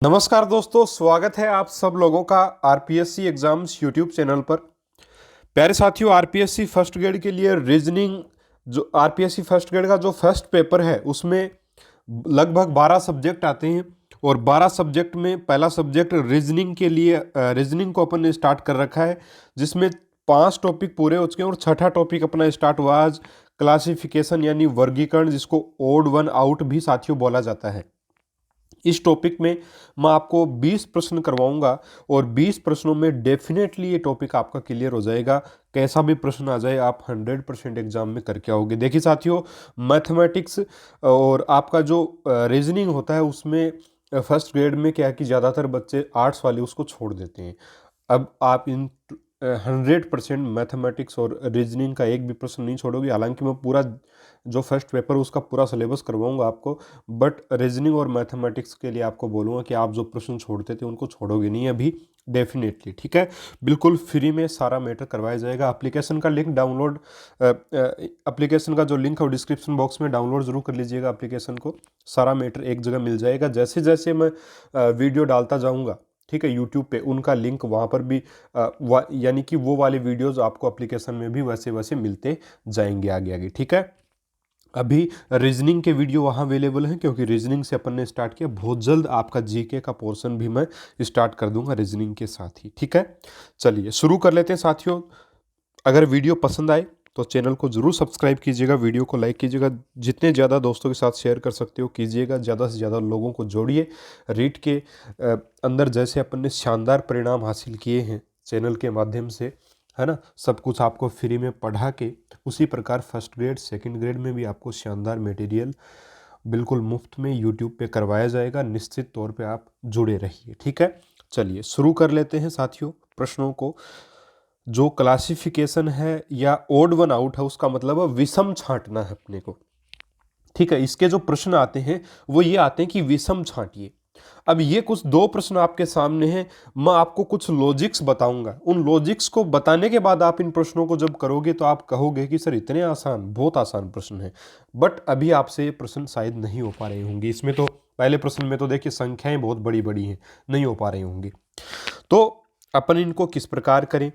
नमस्कार दोस्तों, स्वागत है आप सब लोगों का आरपीएससी एग्जाम्स यूट्यूब चैनल पर। प्यारे साथियों, आरपीएससी फर्स्ट ग्रेड के लिए रीजनिंग, जो आरपीएससी फर्स्ट ग्रेड का जो फर्स्ट पेपर है उसमें लगभग 12 सब्जेक्ट आते हैं। और 12 सब्जेक्ट में पहला सब्जेक्ट रीजनिंग के लिए रीजनिंग को अपन ने स्टार्ट कर रखा है, जिसमें 5 टॉपिक पूरे हो चुके हैं और छठा टॉपिक अपना स्टार्ट हुआ आज, क्लासिफिकेशन यानी वर्गीकरण, जिसको ओड वन आउट भी साथियों बोला जाता है। इस टॉपिक में मैं आपको 20 प्रश्न करवाऊंगा और 20 प्रश्नों में डेफिनेटली ये टॉपिक आपका क्लियर हो जाएगा। कैसा भी प्रश्न आ जाए आप 100% एग्जाम में करके आओगे। देखिए साथियों, मैथमेटिक्स और आपका जो रीजनिंग होता है उसमें फर्स्ट ग्रेड में क्या है कि ज़्यादातर बच्चे आर्ट्स वाले उसको छोड़ देते हैं। अब आप इन 100% मैथमेटिक्स और रीजनिंग का एक भी प्रश्न नहीं छोड़ोगे। हालांकि मैं पूरा जो फर्स्ट पेपर उसका पूरा सिलेबस करवाऊंगा आपको, बट रीजनिंग और मैथमेटिक्स के लिए आपको बोलूँगा कि आप जो प्रश्न छोड़ते थे उनको छोड़ोगे नहीं अभी, डेफिनेटली। ठीक है, बिल्कुल फ्री में सारा मैटर करवाया जाएगा। एप्लीकेशन का लिंक डाउनलोड, एप्लीकेशन का जो लिंक है वो डिस्क्रिप्शन बॉक्स में डाउनलोड जरूर कर लीजिएगा एप्लीकेशन को। सारा मैटर एक जगह मिल जाएगा। जैसे जैसे मैं वीडियो डालता जाऊँगा, ठीक है, यूट्यूब पे उनका लिंक वहाँ पर भी यानी कि वो वाले वीडियोज़ आपको एप्लीकेशन में भी वैसे वैसे मिलते जाएंगे आगे आगे। ठीक है, अभी रीजनिंग के वीडियो वहाँ अवेलेबल हैं क्योंकि रीजनिंग से अपन ने स्टार्ट किया। बहुत जल्द आपका जीके का पोर्शन भी मैं स्टार्ट कर दूंगा रीजनिंग के साथ ही। ठीक है, चलिए शुरू कर लेते हैं साथियों। अगर वीडियो पसंद आए तो चैनल को ज़रूर सब्सक्राइब कीजिएगा, वीडियो को लाइक कीजिएगा, जितने ज़्यादा दोस्तों के साथ शेयर कर सकते हो कीजिएगा, ज़्यादा से ज़्यादा लोगों को जोड़िए। रीट के अंदर जैसे अपन ने शानदार परिणाम हासिल किए हैं चैनल के माध्यम से, है ना, सब कुछ आपको फ्री में पढ़ा के, उसी प्रकार फर्स्ट ग्रेड सेकंड ग्रेड में भी आपको शानदार मटेरियल बिल्कुल मुफ्त में यूट्यूब पे करवाया जाएगा। निश्चित तौर पे आप जुड़े रहिए। ठीक है, चलिए शुरू कर लेते हैं साथियों प्रश्नों को। जो क्लासिफिकेशन है या ओड वन आउट है उसका मतलब है विषम छांटना है अपने को। ठीक है, इसके जो प्रश्न आते हैं वो ये आते हैं कि विषम छांटिए। अब ये कुछ 2 प्रश्न आपके सामने हैं, मैं आपको कुछ लॉजिक्स बताऊंगा। उन लॉजिक्स को बताने के बाद आप इन प्रश्नों को जब करोगे तो आप कहोगे कि सर इतने आसान, बहुत आसान प्रश्न है। बट अभी आपसे ये प्रश्न शायद नहीं हो पा रहे होंगे। इसमें तो पहले प्रश्न में तो देखिए संख्याएं बहुत बड़ी बड़ी हैं, नहीं हो पा रहे होंगे। तो अपन इनको किस प्रकार करें,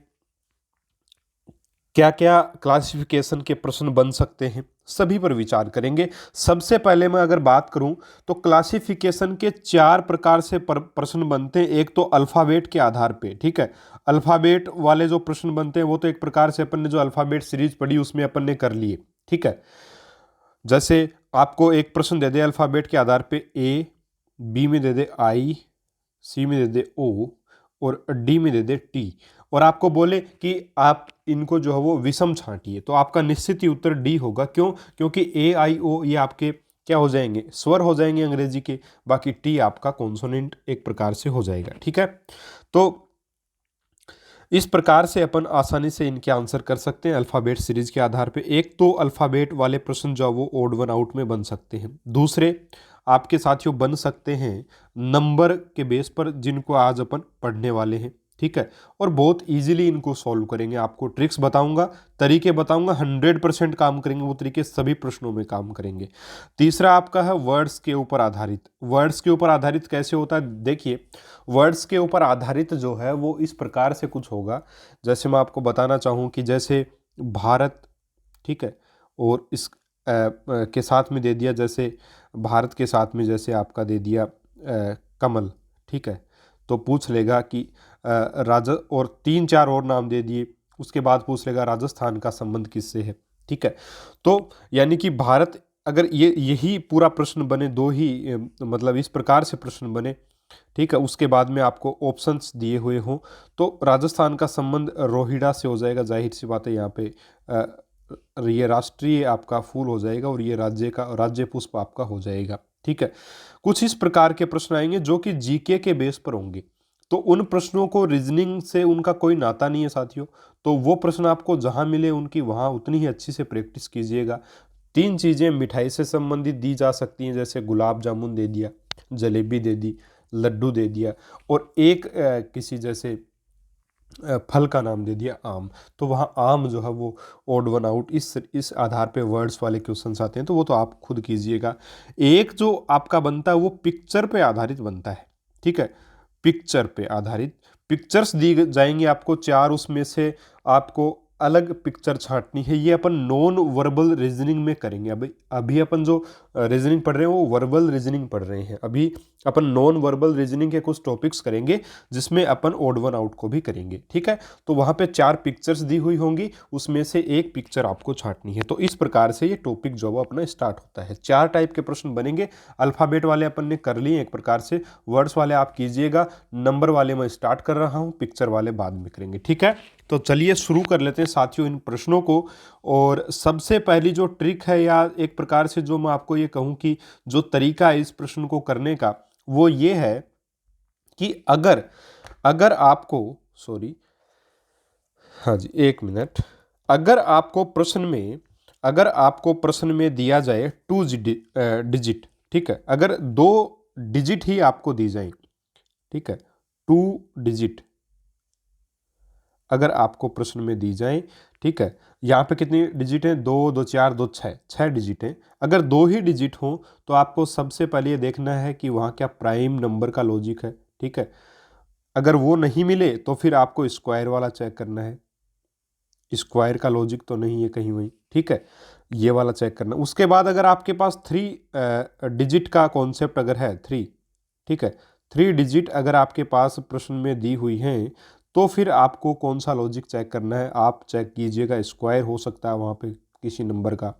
क्या क्या क्लासिफिकेशन के प्रश्न बन सकते हैं, सभी पर विचार करेंगे। सबसे पहले मैं अगर बात करूं तो क्लासिफिकेशन के 4 प्रकार से प्रश्न बनते हैं। एक तो अल्फ़ाबेट के आधार पे, ठीक है, अल्फ़ाबेट वाले जो प्रश्न बनते हैं वो तो एक प्रकार से अपन ने जो अल्फ़ाबेट सीरीज पढ़ी उसमें अपन ने कर लिए। ठीक है, जैसे आपको एक प्रश्न दे दे अल्फ़ाबेट के आधार पे, ए, बी में दे दे आई, सी में दे दे ओ और डी में दे दे टी, और आपको बोले कि आप इनको जो है वो विषम छांटिए, तो आपका निश्चित ही उत्तर डी होगा। क्यों? क्योंकि ए आई ओ ये आपके क्या हो जाएंगे, स्वर हो जाएंगे अंग्रेजी के, बाकी टी आपका कॉन्सोनेंट एक प्रकार से हो जाएगा। ठीक है, तो इस प्रकार से अपन आसानी से इनके आंसर कर सकते हैं अल्फ़ाबेट सीरीज के आधार पे। एक तो अल्फ़ाबेट वाले प्रश्न जो वो ओड वन आउट में बन सकते हैं। दूसरे आपके साथियों बन सकते हैं नंबर के बेस पर, जिनको आज अपन पढ़ने वाले हैं। ठीक है, और बहुत इजीली इनको सॉल्व करेंगे। आपको ट्रिक्स बताऊंगा, तरीके बताऊंगा, 100% काम करेंगे वो तरीके, सभी प्रश्नों में काम करेंगे। तीसरा आपका है वर्ड्स के ऊपर आधारित। वर्ड्स के ऊपर आधारित कैसे होता है, देखिए वर्ड्स के ऊपर आधारित जो है वो इस प्रकार से कुछ होगा। जैसे मैं आपको बताना चाहूँ कि जैसे भारत, ठीक है, और इस के साथ में दे दिया, जैसे भारत के साथ में जैसे आपका दे दिया कमल। ठीक है, तो पूछ लेगा कि और 3-4 और नाम दे दिए, उसके बाद पूछ लेगा राजस्थान का संबंध किससे है। ठीक है, तो यानी कि भारत, अगर यही पूरा प्रश्न बने, 2 ही मतलब इस प्रकार से प्रश्न बने, ठीक है, उसके बाद में आपको ऑप्शंस दिए हुए हों, तो राजस्थान का संबंध रोहिड़ा से हो जाएगा, जाहिर सी बात है। यहाँ पे ये राष्ट्रीय आपका फूल हो जाएगा और ये राज्य पुष्प आपका हो जाएगा। ठीक है, कुछ इस प्रकार के प्रश्न आएंगे जो कि जीके के बेस पर होंगे। तो उन प्रश्नों को रीजनिंग से उनका कोई नाता नहीं है साथियों, तो वो प्रश्न आपको जहां मिले उनकी वहां उतनी ही अच्छी से प्रैक्टिस कीजिएगा। 3 चीज़ें मिठाई से संबंधित दी जा सकती हैं, जैसे गुलाब जामुन दे दिया, जलेबी दे दी, लड्डू दे दिया, और एक किसी जैसे फल का नाम दे दिया आम, तो वहाँ आम जो है वो ओड वन आउट इस आधार पे वर्ड्स वाले क्वेश्चंस आते हैं, तो वो तो आप खुद कीजिएगा। एक जो आपका बनता है वो पिक्चर पे आधारित बनता है। ठीक है, पिक्चर पे आधारित पिक्चर्स दी जाएंगी आपको 4, उसमें से आपको अलग पिक्चर छांटनी है। ये अपन नॉन वर्बल रीजनिंग में करेंगे। अभी अपन जो रीजनिंग पढ़ रहे हैं वो वर्बल रीजनिंग पढ़ रहे हैं। अभी अपन नॉन वर्बल रीजनिंग के कुछ टॉपिक्स करेंगे जिसमें अपन ओड वन आउट को भी करेंगे। ठीक है, तो वहाँ पे 4 पिक्चर्स दी हुई होंगी, उसमें से एक पिक्चर आपको छांटनी है। तो इस प्रकार से ये टॉपिक जो है अपना स्टार्ट होता है। 4 टाइप के प्रश्न बनेंगे। अल्फ़ाबेट वाले अपन ने कर लिए एक प्रकार से, वर्ड्स वाले आप कीजिएगा, नंबर वाले मैं स्टार्ट कर रहा हूँ, पिक्चर वाले बाद में करेंगे। ठीक है, तो चलिए शुरू कर लेते हैं साथियों इन प्रश्नों को। और सबसे पहली जो ट्रिक है, या एक प्रकार से जो मैं आपको ये कहूँ कि जो तरीका है इस प्रश्न को करने का, वो ये है कि अगर आपको सॉरी हाँ जी, एक मिनट। अगर आपको प्रश्न में दिया जाए 2 डिजिट, ठीक है, अगर 2 डिजिट ही आपको दी जाए, ठीक है, 2 डिजिट अगर आपको प्रश्न में दी जाए, ठीक है, यहाँ पे कितनी डिजिट है, 2 2 4 2 6, 6 डिजिट है। अगर 2 ही डिजिट हो तो आपको सबसे पहले ये देखना है कि वहाँ क्या प्राइम नंबर का लॉजिक है। ठीक है, अगर वो नहीं मिले तो फिर आपको स्क्वायर वाला चेक करना है, स्क्वायर का लॉजिक तो नहीं है कहीं वहीं। ठीक है, ये वाला चेक करना। उसके बाद अगर आपके पास 3 डिजिट का कॉन्सेप्ट अगर है 3, ठीक है, 3 डिजिट अगर आपके पास प्रश्न में दी हुई हैं, तो फिर आपको कौन सा लॉजिक चेक करना है, आप चेक कीजिएगा। स्क्वायर हो सकता है वहाँ पे किसी नंबर का,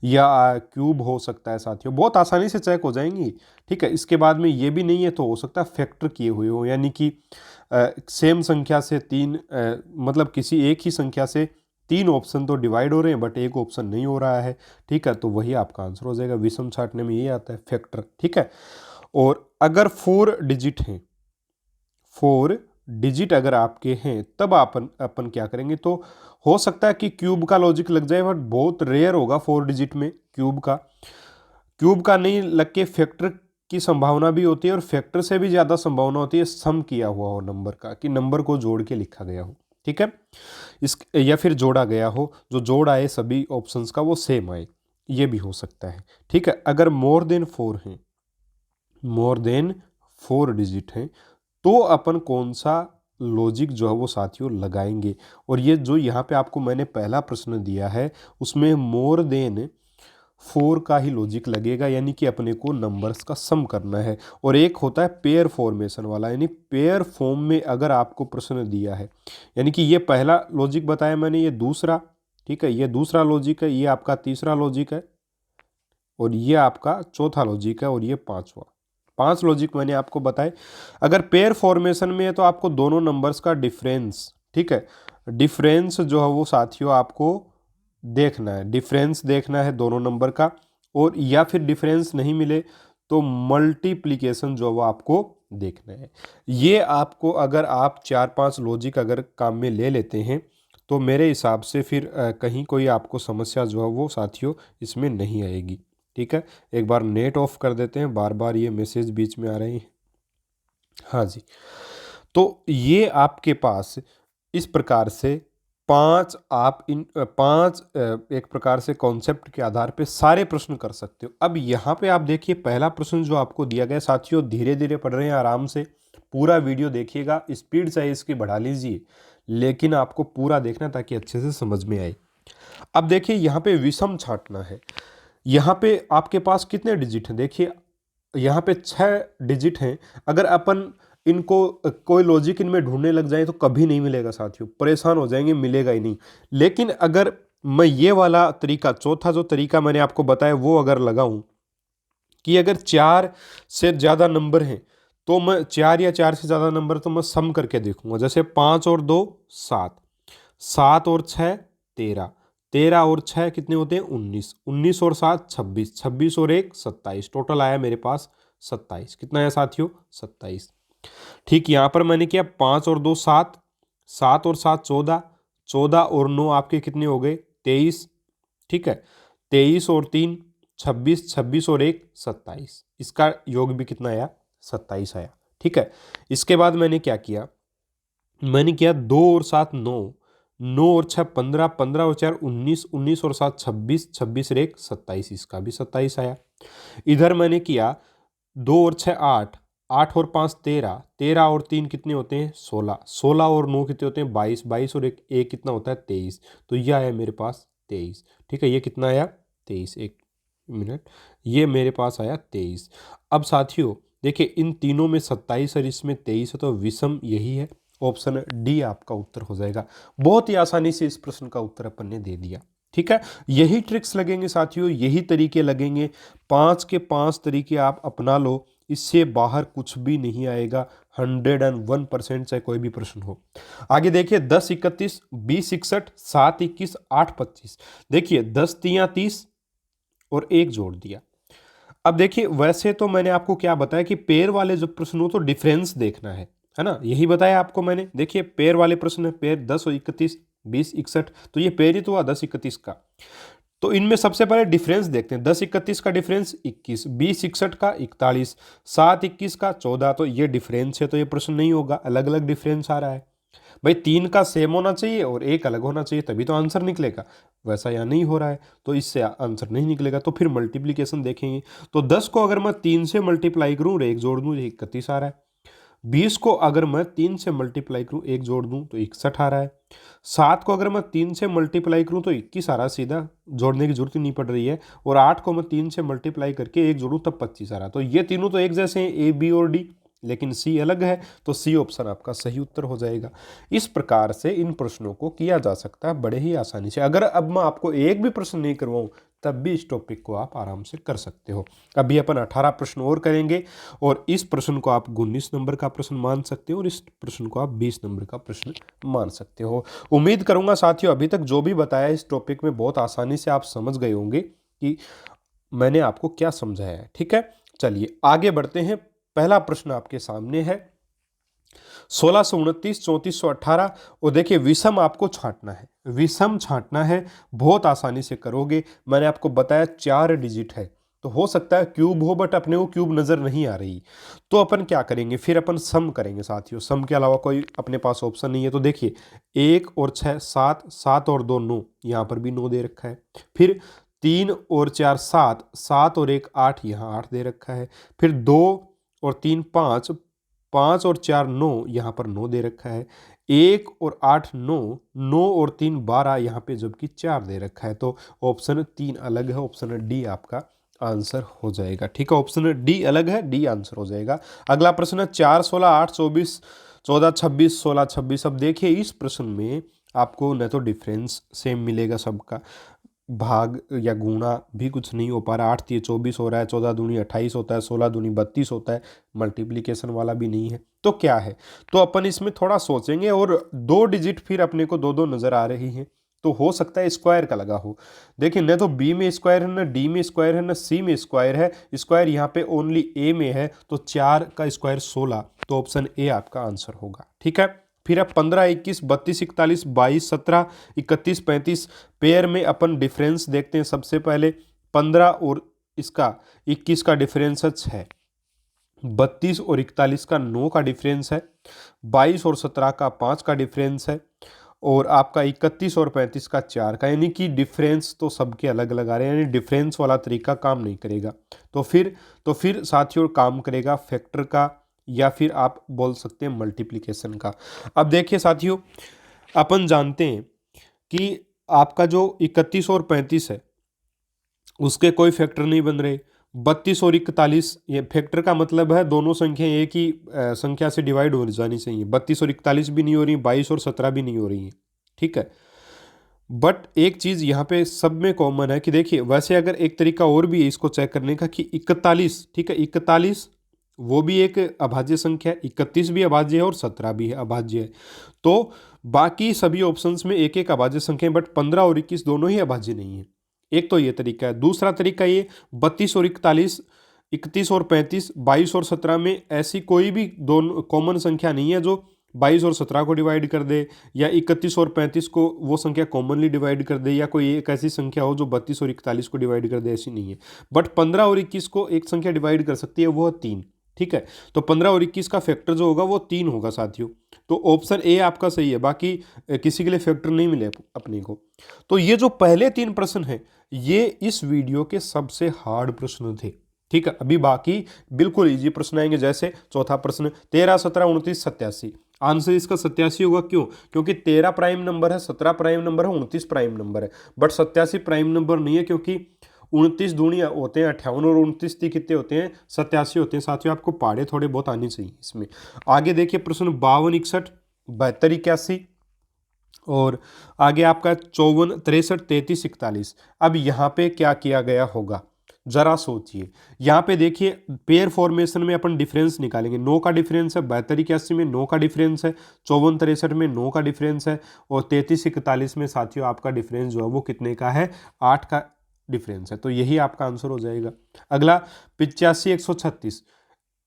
या क्यूब हो सकता है साथियों, बहुत आसानी से चेक हो जाएंगी। ठीक है, इसके बाद में ये भी नहीं है तो हो सकता है फैक्टर किए हुए हो, यानी कि सेम संख्या से 3 मतलब किसी एक ही संख्या से 3 ऑप्शन तो डिवाइड हो रहे हैं बट एक ऑप्शन नहीं हो रहा है। ठीक है, तो वही आपका आंसर हो जाएगा। विषम छांटने में ये आता है फैक्टर। ठीक है, और अगर 4 डिजिट हैं, 4 डिजिट अगर आपके हैं, तब अपन क्या करेंगे, तो हो सकता है कि क्यूब का लॉजिक लग जाए, बट बहुत रेयर होगा 4 डिजिट में क्यूब का नहीं लग के फैक्टर की संभावना भी होती है, और फैक्टर से भी ज़्यादा संभावना होती है सम किया हुआ हो नंबर का, कि नंबर को जोड़ के लिखा गया हो। ठीक है, या फिर जोड़ा गया हो, जो जोड़ आए सभी ऑप्शंस का वो सेम आए, ये भी हो सकता है। ठीक है, अगर मोर देन 4 डिजिट हैं, तो अपन कौन सा लॉजिक जो है वो साथियों लगाएंगे। और ये जो यहाँ पे आपको मैंने पहला प्रश्न दिया है, उसमें मोर देन 4 का ही लॉजिक लगेगा, यानी कि अपने को नंबर्स का सम करना है। और एक होता है पेयर फॉर्मेशन वाला, यानी पेयर फॉर्म में अगर आपको प्रश्न दिया है, यानी कि ये पहला लॉजिक बताया मैंने, ये दूसरा, ठीक है, ये दूसरा लॉजिक है, ये आपका तीसरा लॉजिक है, और ये आपका चौथा लॉजिक है, और ये पांचवा। 5 लॉजिक मैंने आपको बताए। अगर पेयर फॉर्मेशन में है तो आपको दोनों नंबर्स का डिफरेंस, ठीक है, डिफरेंस जो है वो साथियों आपको देखना है, डिफरेंस देखना है दोनों नंबर का। और या फिर डिफरेंस नहीं मिले तो मल्टीप्लिकेशन जो है वो आपको देखना है। ये आपको अगर आप 4-5 लॉजिक अगर काम में ले लेते हैं तो मेरे हिसाब से फिर कहीं कोई आपको समस्या जो है वो साथियों इसमें नहीं आएगी। ठीक है, एक बार नेट ऑफ कर देते हैं, बार बार ये मैसेज बीच में आ रहे हैं। हाँ जी, तो ये आपके पास इस प्रकार से 5 आप इन 5 एक प्रकार से कॉन्सेप्ट के आधार पे सारे प्रश्न कर सकते हो। अब यहाँ पे आप देखिए पहला प्रश्न जो आपको दिया गया, साथियों धीरे धीरे पढ़ रहे हैं, आराम से पूरा वीडियो देखिएगा, स्पीड चाहे इसकी बढ़ा लीजिए, लेकिन आपको पूरा देखना ताकि अच्छे से समझ में आए। अब देखिए यहाँ पे विषम छांटना है। यहाँ पे आपके पास कितने डिजिट हैं, देखिए यहाँ पे 6 डिजिट हैं। अगर अपन इनको कोई लॉजिक इनमें ढूंढने लग जाए तो कभी नहीं मिलेगा साथियों, परेशान हो जाएंगे, मिलेगा ही नहीं। लेकिन अगर मैं ये वाला तरीका, चौथा जो तरीका मैंने आपको बताया वो अगर लगाऊं, कि अगर 4 से ज़्यादा नंबर हैं तो मैं 4 या 4 से ज़्यादा नंबर तो मैं सम करके देखूंगा। जैसे 5 और 2 7, 7 और 6 13, 13 और 6 कितने होते हैं 19, 19 और 7 26, 26 और 1 27, टोटल आया मेरे पास 27। कितना है साथियों 27। ठीक, यहाँ पर मैंने किया 5 और 2 7, 7 और 7 14, 14 और 9 आपके कितने हो गए 23। ठीक है, 23 और 3 26, 26 और 1 27, इसका योग भी कितना आया 27 आया। ठीक है, इसके बाद मैंने क्या किया, मैंने किया 2 और 7 9, 9 और 6 15, 15 और 4 19, 19 और 7 26, 26 और 1 27, इसका भी 27 आया। इधर मैंने किया 2 और 6 8, 8 और 5 13, 13 और 3 कितने होते हैं 16, 16 और 9 कितने होते हैं 22, 22 और एक कितना होता है 23। तो यह आया मेरे पास 23। ठीक है, ये कितना आया 23, एक मिनट, ये मेरे पास आया 23। अब साथियों देखिए इन तीनों में 27 और इसमें 23 है, तो विषम यही है, ऑप्शन डी आपका उत्तर हो जाएगा। बहुत ही आसानी से इस प्रश्न का उत्तर अपन ने दे दिया। ठीक है, यही ट्रिक्स लगेंगे साथियों, यही तरीके लगेंगे, 5 के 5 तरीके आप अपना लो, इससे बाहर कुछ भी नहीं आएगा, 101% चाहे कोई भी प्रश्न हो। आगे देखिए 10 31 20 61 7 21 8 25। देखिए 10 तियां 30 और एक जोड़ दिया। अब देखिए वैसे तो मैंने आपको क्या बताया कि पेयर वाले जो प्रश्न हो तो डिफरेंस देखना है ना, यही बताया आपको मैंने। देखिए पेयर वाले प्रश्न है, पेयर 10 और 31 20 61, तो ये पेयर ही तो हुआ 10 31 का। तो इनमें सबसे पहले डिफरेंस देखते हैं, 10 31 का डिफरेंस 21, 20 61 का 41, 7 21 का 14, तो ये डिफरेंस है, तो ये प्रश्न नहीं होगा, अलग अलग डिफरेंस आ रहा है। भाई 3 का सेम होना चाहिए और एक अलग होना चाहिए, तभी तो आंसर निकलेगा, वैसा यहाँ नहीं हो रहा है, तो इससे आंसर नहीं निकलेगा। तो फिर मल्टीप्लीकेशन देखेंगे, तो 10 को अगर मैं 3 से मल्टीप्लाई करूँ और एक जोड़ दूँ, 31 आ रहा है। 20 को अगर मैं 3 से मल्टीप्लाई करूँ, एक जोड़ दूँ तो 61 आ रहा है। 7 को अगर मैं 3 से मल्टीप्लाई करूँ तो 21 आ रहा है, सीधा जोड़ने की जरूरत ही नहीं पड़ रही है। और 8 को मैं 3 से मल्टीप्लाई करके एक जोड़ूँ तब 25 आ रहा है। तो ये तीनों तो एक जैसे हैं, ए बी और डी, लेकिन सी अलग है, तो सी ऑप्शन आपका सही उत्तर हो जाएगा। इस प्रकार से इन प्रश्नों को किया जा सकता है बड़े ही आसानी से। अगर अब मैं आपको एक भी प्रश्न नहीं करवाऊँ तब भी इस टॉपिक को आप आराम से कर सकते हो। अभी अपन 18 प्रश्न और करेंगे, और इस प्रश्न को आप 19 नंबर का प्रश्न मान सकते हो और इस प्रश्न को आप 20 नंबर का प्रश्न मान सकते हो। उम्मीद करूंगा साथियों अभी तक जो भी बताया इस टॉपिक में बहुत आसानी से आप समझ गए होंगे कि मैंने आपको क्या समझाया है। ठीक है, चलिए आगे बढ़ते हैं। पहला प्रश्न आपके सामने है 1629 3418, और देखिए विषम आपको छांटना है, विषम छांटना है, बहुत आसानी से करोगे। मैंने आपको बताया 4 डिजिट है, तो हो सकता है क्यूब हो, बट अपने को क्यूब नजर नहीं आ रही, तो अपन क्या करेंगे, फिर अपन सम करेंगे साथियों। सम के अलावा कोई अपने पास ऑप्शन नहीं है। तो देखिए 1 और 6 7, 7 और 2 9, यहाँ पर भी 9 दे रखा है। फिर 3 और 4 7, 7 और 1 8, यहाँ 8 दे रखा है। फिर 2 और 3 5, 5 और 4 9, यहाँ पर 9 दे रखा है। 1 और 8 9, 9 और 3 12, यहाँ पे जबकि 4 दे रखा है। तो ऑप्शन 3 अलग है, ऑप्शन डी आपका आंसर हो जाएगा। ठीक है, ऑप्शन डी अलग है, डी आंसर हो जाएगा। अगला प्रश्न है 4 16 8 24 14 26 16 26। अब देखिए इस प्रश्न में आपको न तो डिफरेंस सेम मिलेगा सबका, भाग या गुणा भी कुछ नहीं हो पा रहा। 8 3 24 हो रहा है, 14 दूनी 28 होता है, 16 दूनी 32 होता है, मल्टीप्लीकेशन वाला भी नहीं है। तो क्या है, तो अपन इसमें थोड़ा सोचेंगे, और 2 डिजिट फिर अपने को 2 2 नजर आ रही हैं, तो हो सकता है स्क्वायर का लगा हो। देखिए न तो बी में स्क्वायर है, न डी में स्क्वायर है, न सी में स्क्वायर है, स्क्वायर यहाँ पे ओनली ए में है, तो 4 का स्क्वायर 16, तो ऑप्शन ए आपका आंसर होगा। ठीक है, फिर अब 15 21 32 41 22 17 31 35, पेयर में अपन डिफरेंस देखते हैं। सबसे पहले 15 और इसका 21 का डिफरेंस है 6, 32 और 41 का 9 का डिफरेंस है, 22 और 17 का 5 का डिफरेंस है, और आपका 31 और 35 का 4 का, यानी कि डिफरेंस तो सबके अलग अलग आ रहे हैं, यानी डिफरेंस वाला तरीका काम नहीं करेगा। तो फिर साथियों काम करेगा फैक्टर का, या फिर आप बोल सकते हैं मल्टीप्लिकेशन का। अब देखिए साथियों अपन जानते हैं कि आपका जो 31 और 35 है उसके कोई फैक्टर नहीं बन रहे। 32 और 41, ये फैक्टर का मतलब है दोनों संख्या एक ही संख्या से डिवाइड हो जानी चाहिए। 32 और 41 भी नहीं हो रही, 22 और 17 भी नहीं हो रही है। ठीक है, बट एक चीज़ यहाँ पे सब में कॉमन है कि देखिए वैसे अगर एक तरीका और भी है इसको चेक करने का कि 41, ठीक है 41 वो भी एक अभाज्य संख्या है, 31 भी अभाज्य है और 17 भी है अभाज्य है। तो बाकी सभी ऑप्शंस में एक एक अभाज्य संख्या है, बट 15 और 21 दोनों ही अभाज्य नहीं है। एक तो ये तरीका है। दूसरा तरीका ये 32 और 41, 31 और 35, 22 और 17 में ऐसी कोई भी दोनों कॉमन संख्या नहीं है जो 22 और 17 को डिवाइड कर दे, या 31 और 35 को वो संख्या कॉमनली डिवाइड कर दे, या कोई एक ऐसी संख्या हो जो 32 और 41 को डिवाइड कर दे, ऐसी नहीं है। बट 15 और 21 को एक संख्या डिवाइड कर सकती है, वो है 3। ठीक है, तो 15 और 21 का फैक्टर जो होगा वो 3 होगा साथियों। तो ऑप्शन ए आपका सही है, बाकी किसी के लिए फैक्टर नहीं मिले अपने को। तो ये जो पहले 3 प्रश्न हैं ये इस वीडियो के सबसे हार्ड प्रश्न थे। ठीक है, अभी बाकी बिल्कुल इजी प्रश्न आएंगे। जैसे चौथा प्रश्न 13, 17, 29, 87। आंसर इसका 87 होगा। क्यों? क्योंकि 13 प्राइम नंबर है, 17 प्राइम नंबर है, 29 प्राइम नंबर है, बट 87 प्राइम नंबर नहीं है, क्योंकि 29 दूनी होते हैं 58 और 29 कितने होते हैं? 87 होते हैं। साथियों आपको पहाड़े थोड़े बहुत आनी चाहिए इसमें। आगे देखिए प्रश्न 52, 61, 72, 81 और आगे आपका 54, 63, 33, 41। अब यहाँ पे क्या किया गया होगा जरा सोचिए। यहाँ पे देखिए पेयर फॉर्मेशन में अपन डिफरेंस निकालेंगे। 9 का डिफरेंस है, 72, 81 में 9 का डिफरेंस है, 54, 63 में 9 का डिफरेंस है और 33, 41 में साथियों आपका डिफरेंस जो है वो कितने का है? 8 का डिफरेंस है। तो यही आपका आंसर हो जाएगा। अगला 85, 136,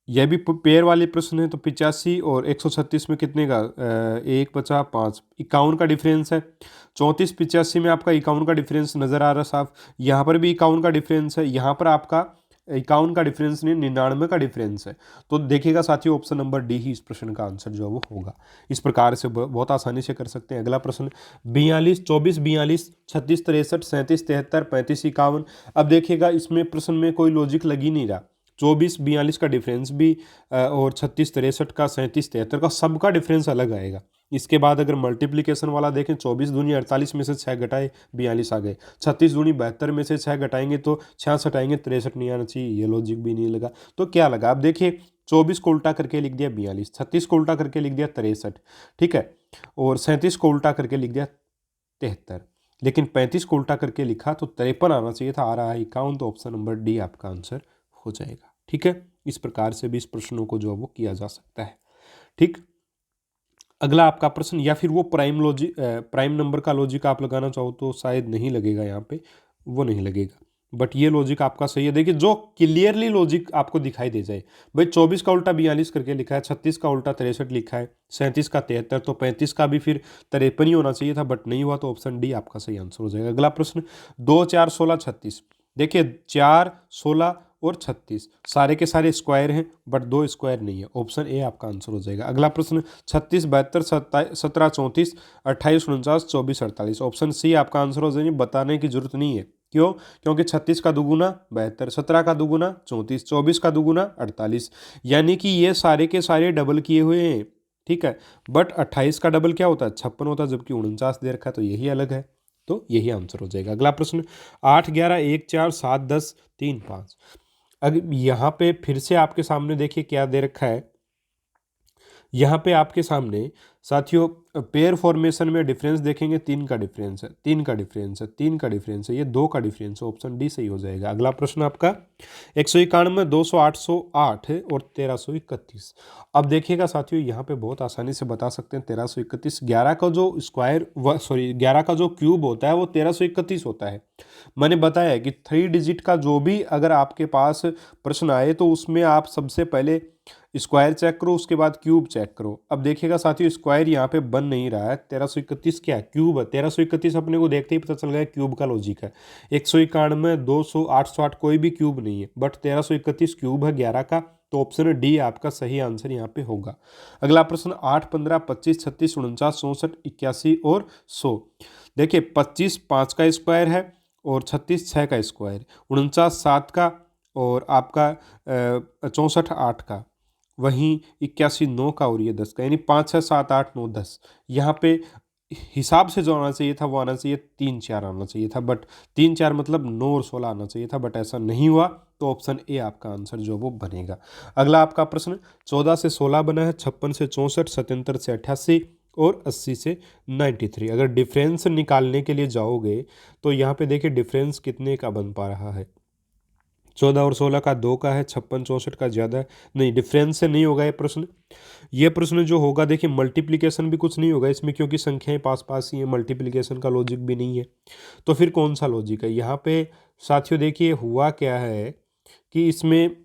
यह भी पेयर वाले प्रश्न है। तो 85 और 136 में कितने का? 1 50 5, 51 का डिफरेंस है। 34, 85 में आपका 51 का डिफरेंस नजर आ रहा साफ। यहाँ पर भी 51 का डिफरेंस है। यहाँ पर आपका 51 का डिफरेंस नहीं, 99 का डिफरेंस है। तो देखिएगा साथियों ऑप्शन नंबर डी ही इस प्रश्न का आंसर जो है वो होगा। इस प्रकार से बहुत आसानी से कर सकते हैं। अगला प्रश्न 42, 24, 42, 36, 63, 37, 73, 35, 51। अब देखिएगा इसमें प्रश्न में कोई लॉजिक लग ही नहीं रहा। 24, 42 का डिफरेंस भी और 36, 63 का, 37, 73 का, सबका डिफरेंस अलग आएगा। इसके बाद अगर मल्टीप्लिकेशन वाला देखें, 24 दूनी 48 में से 6 घटाए 42 आ गए, 36 दूनी 72 में से 6 घटाएंगे तो 66 आएंगे, 63 नहीं आना चाहिए। ये लॉजिक भी नहीं लगा। तो क्या लगा? अब देखिए 24 को उल्टा करके लिख दिया 42, 36 को उल्टा करके लिख दिया 63, ठीक है, और 37 को उल्टा करके लिख दिया 73, लेकिन 35 को उल्टा करके लिखा तो 53 आना चाहिए था, आ रहा है 51। तो ऑप्शन नंबर डी आपका आंसर हो जाएगा। ठीक है, इस प्रकार से भी इस प्रश्नों को जो है वो किया जा सकता है। ठीक, अगला आपका प्रश्न, या फिर वो प्राइम नंबर का लॉजिक आप लगाना चाहो तो शायद नहीं लगेगा, यहाँ पे वो नहीं लगेगा, बट ये लॉजिक आपका सही है। देखिए जो क्लियरली लॉजिक आपको दिखाई दे जाए, भाई 24 का उल्टा 42 करके लिखा है, 36 का उल्टा 63 लिखा है, 37 का 73, तो 35 का भी फिर 53 ही होना चाहिए था, बट नहीं हुआ, तो ऑप्शन डी आपका सही आंसर हो जाएगा। अगला प्रश्न 2, 4, 16, 36। देखिए 4, 16 और 36 सारे के सारे स्क्वायर हैं, बट 2 स्क्वायर नहीं है। ऑप्शन ए आपका आंसर हो जाएगा। अगला प्रश्न 36, 72, 17, 34, 28, 49, 24, 48। ऑप्शन सी आपका आंसर हो जाएगा। बताने की जरूरत नहीं है। क्यों? क्योंकि 36 का दुगुना 72, 17 का दुगुना 34, 24 का दुगुना 48, यानी कि ये सारे के सारे डबल किए हुए हैं। ठीक है, बट 28 का डबल क्या होता है? 56 होता है, जबकि 49 दे रखा है, तो यही अलग है। तो यही आंसर हो जाएगा। अगला प्रश्न 8, 11, 1, 4, 7, 10, 3, 5। अगर यहाँ पे फिर से आपके सामने देखिए क्या दे रखा है। यहाँ पे आपके सामने साथियों पेयर फॉर्मेशन में डिफरेंस देखेंगे, 3 का डिफरेंस है, 3 का डिफरेंस है, 3 का डिफरेंस है, ये 2 का डिफरेंस है। ऑप्शन डी सही हो जाएगा। अगला प्रश्न आपका 191, 200, 808 और 1331। अब देखिएगा साथियों यहाँ पे बहुत आसानी से बता सकते हैं। 1331, 11 का जो स्क्वायर 11 का जो क्यूब होता है वो 1331 होता है। मैंने बताया कि 3 डिजिट का जो भी अगर आपके पास प्रश्न आए तो उसमें आप सबसे पहले स्क्वायर चेक करो, उसके बाद क्यूब चेक करो। अब देखिएगा साथियों स्क्वायर यहाँ पे बन नहीं रहा है। 1331 क्या है? क्यूब है। 1331 अपने को देखते ही पता चल गया क्यूब का लॉजिक है। 191, 200, 808 कोई भी क्यूब नहीं है, बट 1331 क्यूब है 11 का। तो ऑप्शन डी आपका सही आंसर यहाँ पे होगा। अगला प्रश्न 8, 15, 25, 36, 49, 64, 81 और 100। देखिए 25 5 का स्क्वायर है और 36 6 का स्क्वायर, 49 7 का और आपका 64 8 का, वहीं 81 9 का और ये 10 का, यानी 5 6 7 8 9 10। यहाँ पे हिसाब से जो आना चाहिए था वो आना चाहिए 3 4 आना चाहिए था, बट 3 4 मतलब 9 और 16 आना चाहिए था, बट ऐसा नहीं हुआ। तो ऑप्शन ए आपका आंसर जो वो बनेगा। अगला आपका प्रश्न 14 से 16 बना है, 56 से 64, 77 से 88 और 80 से 93। अगर डिफरेंस निकालने के लिए जाओगे तो यहाँ पे देखिए डिफरेंस कितने का बन पा रहा है। 14 और 16 का 2 का है, 56 64 का ज़्यादा है, नहीं डिफरेंस से नहीं होगा ये प्रश्न। ये प्रश्न जो होगा देखिए मल्टीप्लिकेशन भी कुछ नहीं होगा इसमें, क्योंकि संख्याएं पास पास ही है, मल्टीप्लिकेशन का लॉजिक भी नहीं है। तो फिर कौन सा लॉजिक है यहाँ पे साथियों? देखिए हुआ क्या है कि इसमें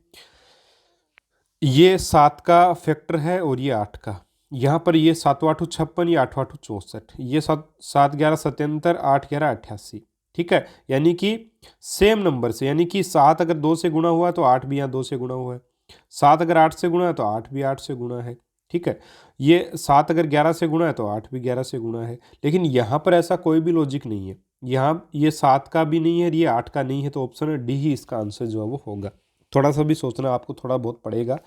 ये 7 का फैक्टर है और ये 8 का। यहाँ पर ये 7 8 56, ये 8 8 64, ये 7 7 11 77, 8 11 88। ठीक है, यानी कि सेम नंबर से, यानी कि 7 अगर 2 से गुणा हुआ है तो 8 भी यहाँ 2 से गुणा हुआ है, 7 अगर 8 से गुणा है तो 8 भी 8 से गुणा है। ठीक है, ये 7 अगर 11 से गुणा है तो 8 भी 11 से गुणा है। लेकिन यहाँ पर ऐसा कोई भी लॉजिक नहीं है। यहाँ ये 7 का भी नहीं है, ये 8 का नहीं है, तो ऑप्शन डी ही इसका आंसर जो है वो होगा। थोड़ा सा भी सोचना आपको थोड़ा बहुत पड़ेगा।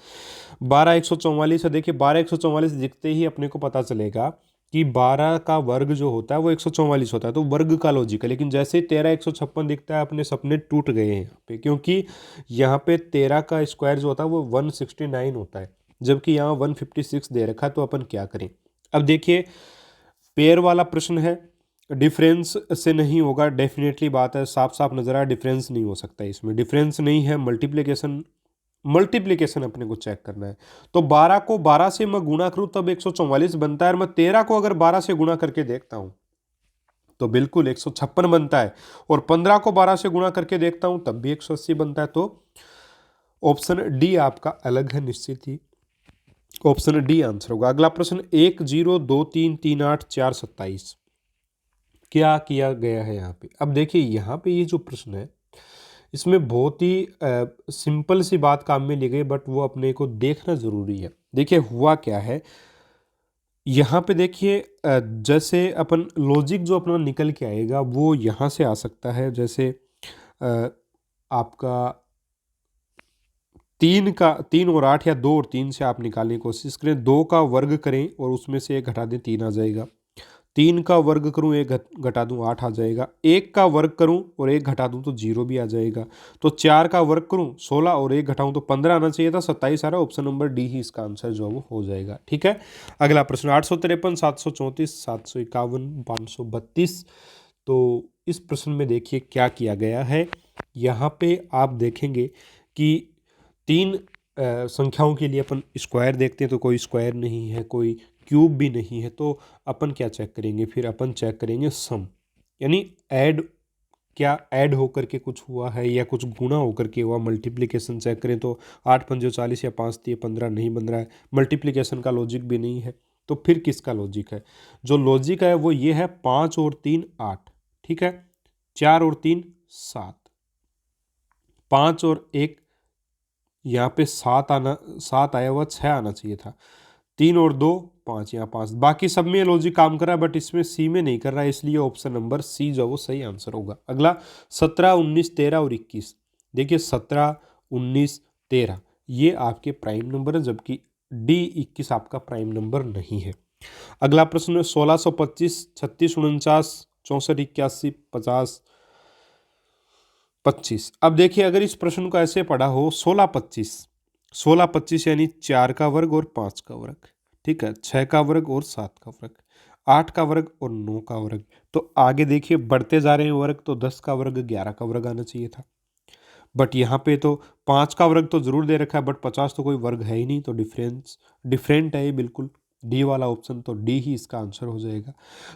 12 144 है, देखिए 12 144 दिखते ही अपने को पता चलेगा कि 12 का वर्ग जो होता है वो 144 होता है, तो वर्ग का लॉजिक है। लेकिन जैसे 13 156 दिखता है अपने सपने टूट गए हैं यहाँ पे, क्योंकि यहाँ पे 13 का स्क्वायर जो होता है वो 169 होता है, जबकि यहाँ 156 दे रखा है। तो अपन क्या करें? अब देखिए पेयर वाला प्रश्न है, डिफरेंस से नहीं होगा, डेफिनेटली बात है, साफ साफ नजर आया डिफरेंस नहीं हो सकता, इसमें डिफरेंस नहीं है। मल्टीप्लिकेशन मल्टीप्लिकेशन अपने को चेक करना है। तो 12 को 12 से मैं गुणा करूं तब 144 बनता है, और मैं 13 को अगर 12 से गुणा करके देखता हूं तो बिल्कुल 156 बनता है, और 15 को 12 से गुणा करके देखता हूं तब भी 180 बनता है। तो ऑप्शन डी आपका अलग है, निश्चित ही ऑप्शन डी आंसर होगा। अगला प्रश्न 1 0 2 3 3 8 4 27 क्या किया गया है यहाँ पे? अब देखिए यहाँ पे ये जो प्रश्न है इसमें बहुत ही सिंपल सी बात काम में ली गई, बट वो अपने को देखना जरूरी है। देखिए हुआ क्या है यहाँ पे, देखिए जैसे अपन लॉजिक जो अपना निकल के आएगा वो यहाँ से आ सकता है। जैसे आपका 3 और 8 या 2 और 3 से आप निकालने की कोशिश करें, 2 का वर्ग करें और उसमें से 1 घटा दें 3 आ जाएगा। 3 का वर्ग करूं 1 घटा दूं 8 आ जाएगा। 1 का वर्ग करूं और 1 घटा दूं तो 0 भी आ जाएगा। तो 4 का वर्ग करूं 16 और 1 घटाऊं तो 15 आना चाहिए था, 27 आ रहा है। ऑप्शन नंबर डी ही इसका आंसर जो वो हो जाएगा। ठीक है, अगला प्रश्न 853 734 751 532। तो इस प्रश्न में देखिए क्या किया गया है। यहाँ पे आप देखेंगे कि 3 संख्याओं के लिए अपन स्क्वायर देखते हैं तो कोई स्क्वायर नहीं है, कोई क्यूब भी नहीं है। तो अपन क्या चेक करेंगे? फिर अपन चेक करेंगे सम, यानी ऐड, क्या ऐड होकर के कुछ हुआ है या कुछ गुणा होकर के हुआ। मल्टीप्लिकेशन चेक करें तो 8 पंजे 40 या 5 3 15 नहीं बन रहा है, मल्टीप्लिकेशन का लॉजिक भी नहीं है। तो फिर किसका लॉजिक है? जो लॉजिक है वो ये है 5 और 3 8, ठीक है, 4 और 3 7, 5 और 1 यहाँ पे 7 आया हुआ, 6 आना चाहिए था, 3 और 2 5, यहाँ 5। बाकी सब में लॉजिक काम कर रहा है बट इसमें सी में नहीं कर रहा है, इसलिए ऑप्शन नंबर सी जो वो सही आंसर होगा। अगला 17 19 13 और 21। देखिए 17 19 13 ये आपके प्राइम नंबर है, जबकि डी 21 आपका प्राइम नंबर नहीं है। अगला प्रश्न 1625 36 49 64 81 50 25। अब देखिए अगर इस प्रश्न को ऐसे पढ़ा हो 16 25 यानी 4 का वर्ग और 5 का वर्ग, ठीक है, 6 का वर्ग और 7 का वर्ग, 8 का वर्ग और 9 का वर्ग। तो आगे देखिए बढ़ते जा रहे हैं वर्ग, तो 10 का वर्ग 11 का वर्ग आना चाहिए था, बट यहाँ पे तो 5 का वर्ग तो जरूर दे रखा है बट 50 तो कोई वर्ग है ही नहीं। तो डिफरेंट है ये बिल्कुल, डी वाला ऑप्शन, तो डी ही इसका आंसर हो जाएगा।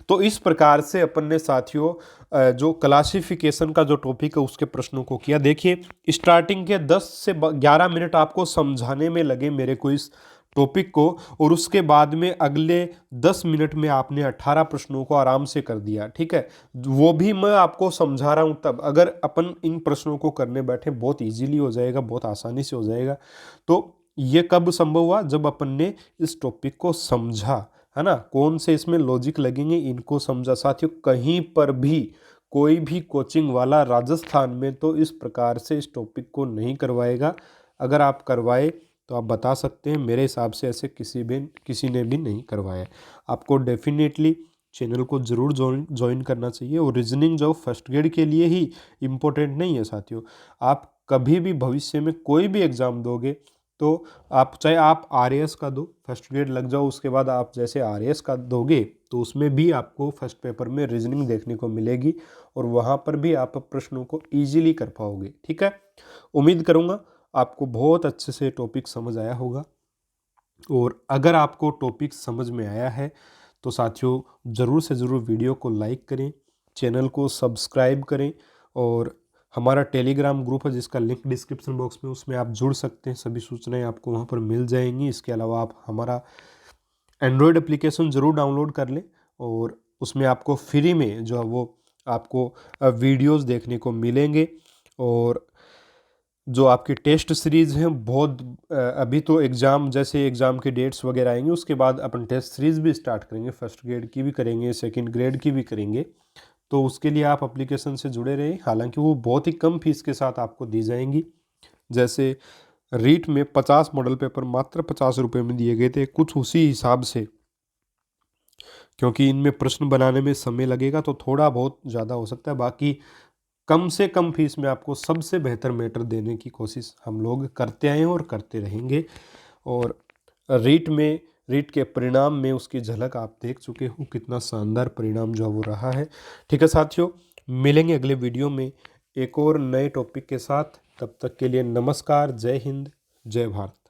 तो इस प्रकार से अपन ने साथियों जो क्लासिफिकेशन का जो टॉपिक है उसके प्रश्नों को किया। देखिए स्टार्टिंग के 10 से 11 मिनट आपको समझाने में लगे मेरे को इस टॉपिक को, और उसके बाद में अगले 10 मिनट में आपने 18 प्रश्नों को आराम से कर दिया। ठीक है, वो भी मैं आपको समझा रहा हूँ तब, अगर अपन इन प्रश्नों को करने बैठे बहुत इजीली हो जाएगा, बहुत आसानी से हो जाएगा। तो ये कब संभव हुआ? जब अपन ने इस टॉपिक को समझा, है ना, कौन से इसमें लॉजिक लगेंगे इनको समझा। साथियों कहीं पर भी कोई भी कोचिंग वाला राजस्थान में तो इस प्रकार से इस टॉपिक को नहीं करवाएगा। अगर आप करवाए तो आप बता सकते हैं, मेरे हिसाब से ऐसे किसी ने भी नहीं करवाया। आपको डेफिनेटली चैनल को ज़रूर ज्वाइन करना चाहिए। और रीजनिंग जो फर्स्ट ग्रेड के लिए ही इम्पोर्टेंट नहीं है साथियों, आप कभी भी भविष्य में कोई भी एग्ज़ाम दोगे तो आप चाहे आप आरएएस का दो, फर्स्ट ग्रेड लग जाओ, उसके बाद आप जैसे आरएएस का दोगे तो उसमें भी आपको फर्स्ट पेपर में रीजनिंग देखने को मिलेगी, और वहाँ पर भी आप प्रश्नों को ईजिली कर पाओगे। ठीक है, उम्मीद करूँगा आपको बहुत अच्छे से टॉपिक समझ आया होगा। और अगर आपको टॉपिक समझ में आया है तो साथियों ज़रूर से ज़रूर वीडियो को लाइक करें, चैनल को सब्सक्राइब करें, और हमारा टेलीग्राम ग्रुप है जिसका लिंक डिस्क्रिप्शन बॉक्स में, उसमें आप जुड़ सकते हैं, सभी सूचनाएं आपको वहां पर मिल जाएंगी। इसके अलावा आप हमारा एंड्रॉयड एप्लीकेशन ज़रूर डाउनलोड कर लें, और उसमें आपको फ्री में जो है वो आपको वीडियोस देखने को मिलेंगे। और जो आपकी टेस्ट सीरीज़ हैं बहुत अभी तो एग्ज़ाम जैसे एग्ज़ाम के डेट्स वगैरह आएंगे उसके बाद अपन टेस्ट सीरीज़ भी स्टार्ट करेंगे, फर्स्ट ग्रेड की भी करेंगे, सेकंड ग्रेड की भी करेंगे। तो उसके लिए आप एप्लीकेशन से जुड़े रहें, हालांकि वो बहुत ही कम फीस के साथ आपको दी जाएंगी। जैसे रीट में 50 मॉडल पेपर मात्र 50 रुपये में दिए गए थे, कुछ उसी हिसाब से, क्योंकि इनमें प्रश्न बनाने में समय लगेगा तो थोड़ा बहुत ज़्यादा हो सकता है, बाकी कम से कम फीस में आपको सबसे बेहतर मैटर देने की कोशिश हम लोग करते आए हैं और करते रहेंगे। और रीट के परिणाम में उसकी झलक आप देख चुके हो, कितना शानदार परिणाम जो वो रहा है। ठीक है साथियों, मिलेंगे अगले वीडियो में एक और नए टॉपिक के साथ। तब तक के लिए नमस्कार, जय हिंद, जय भारत।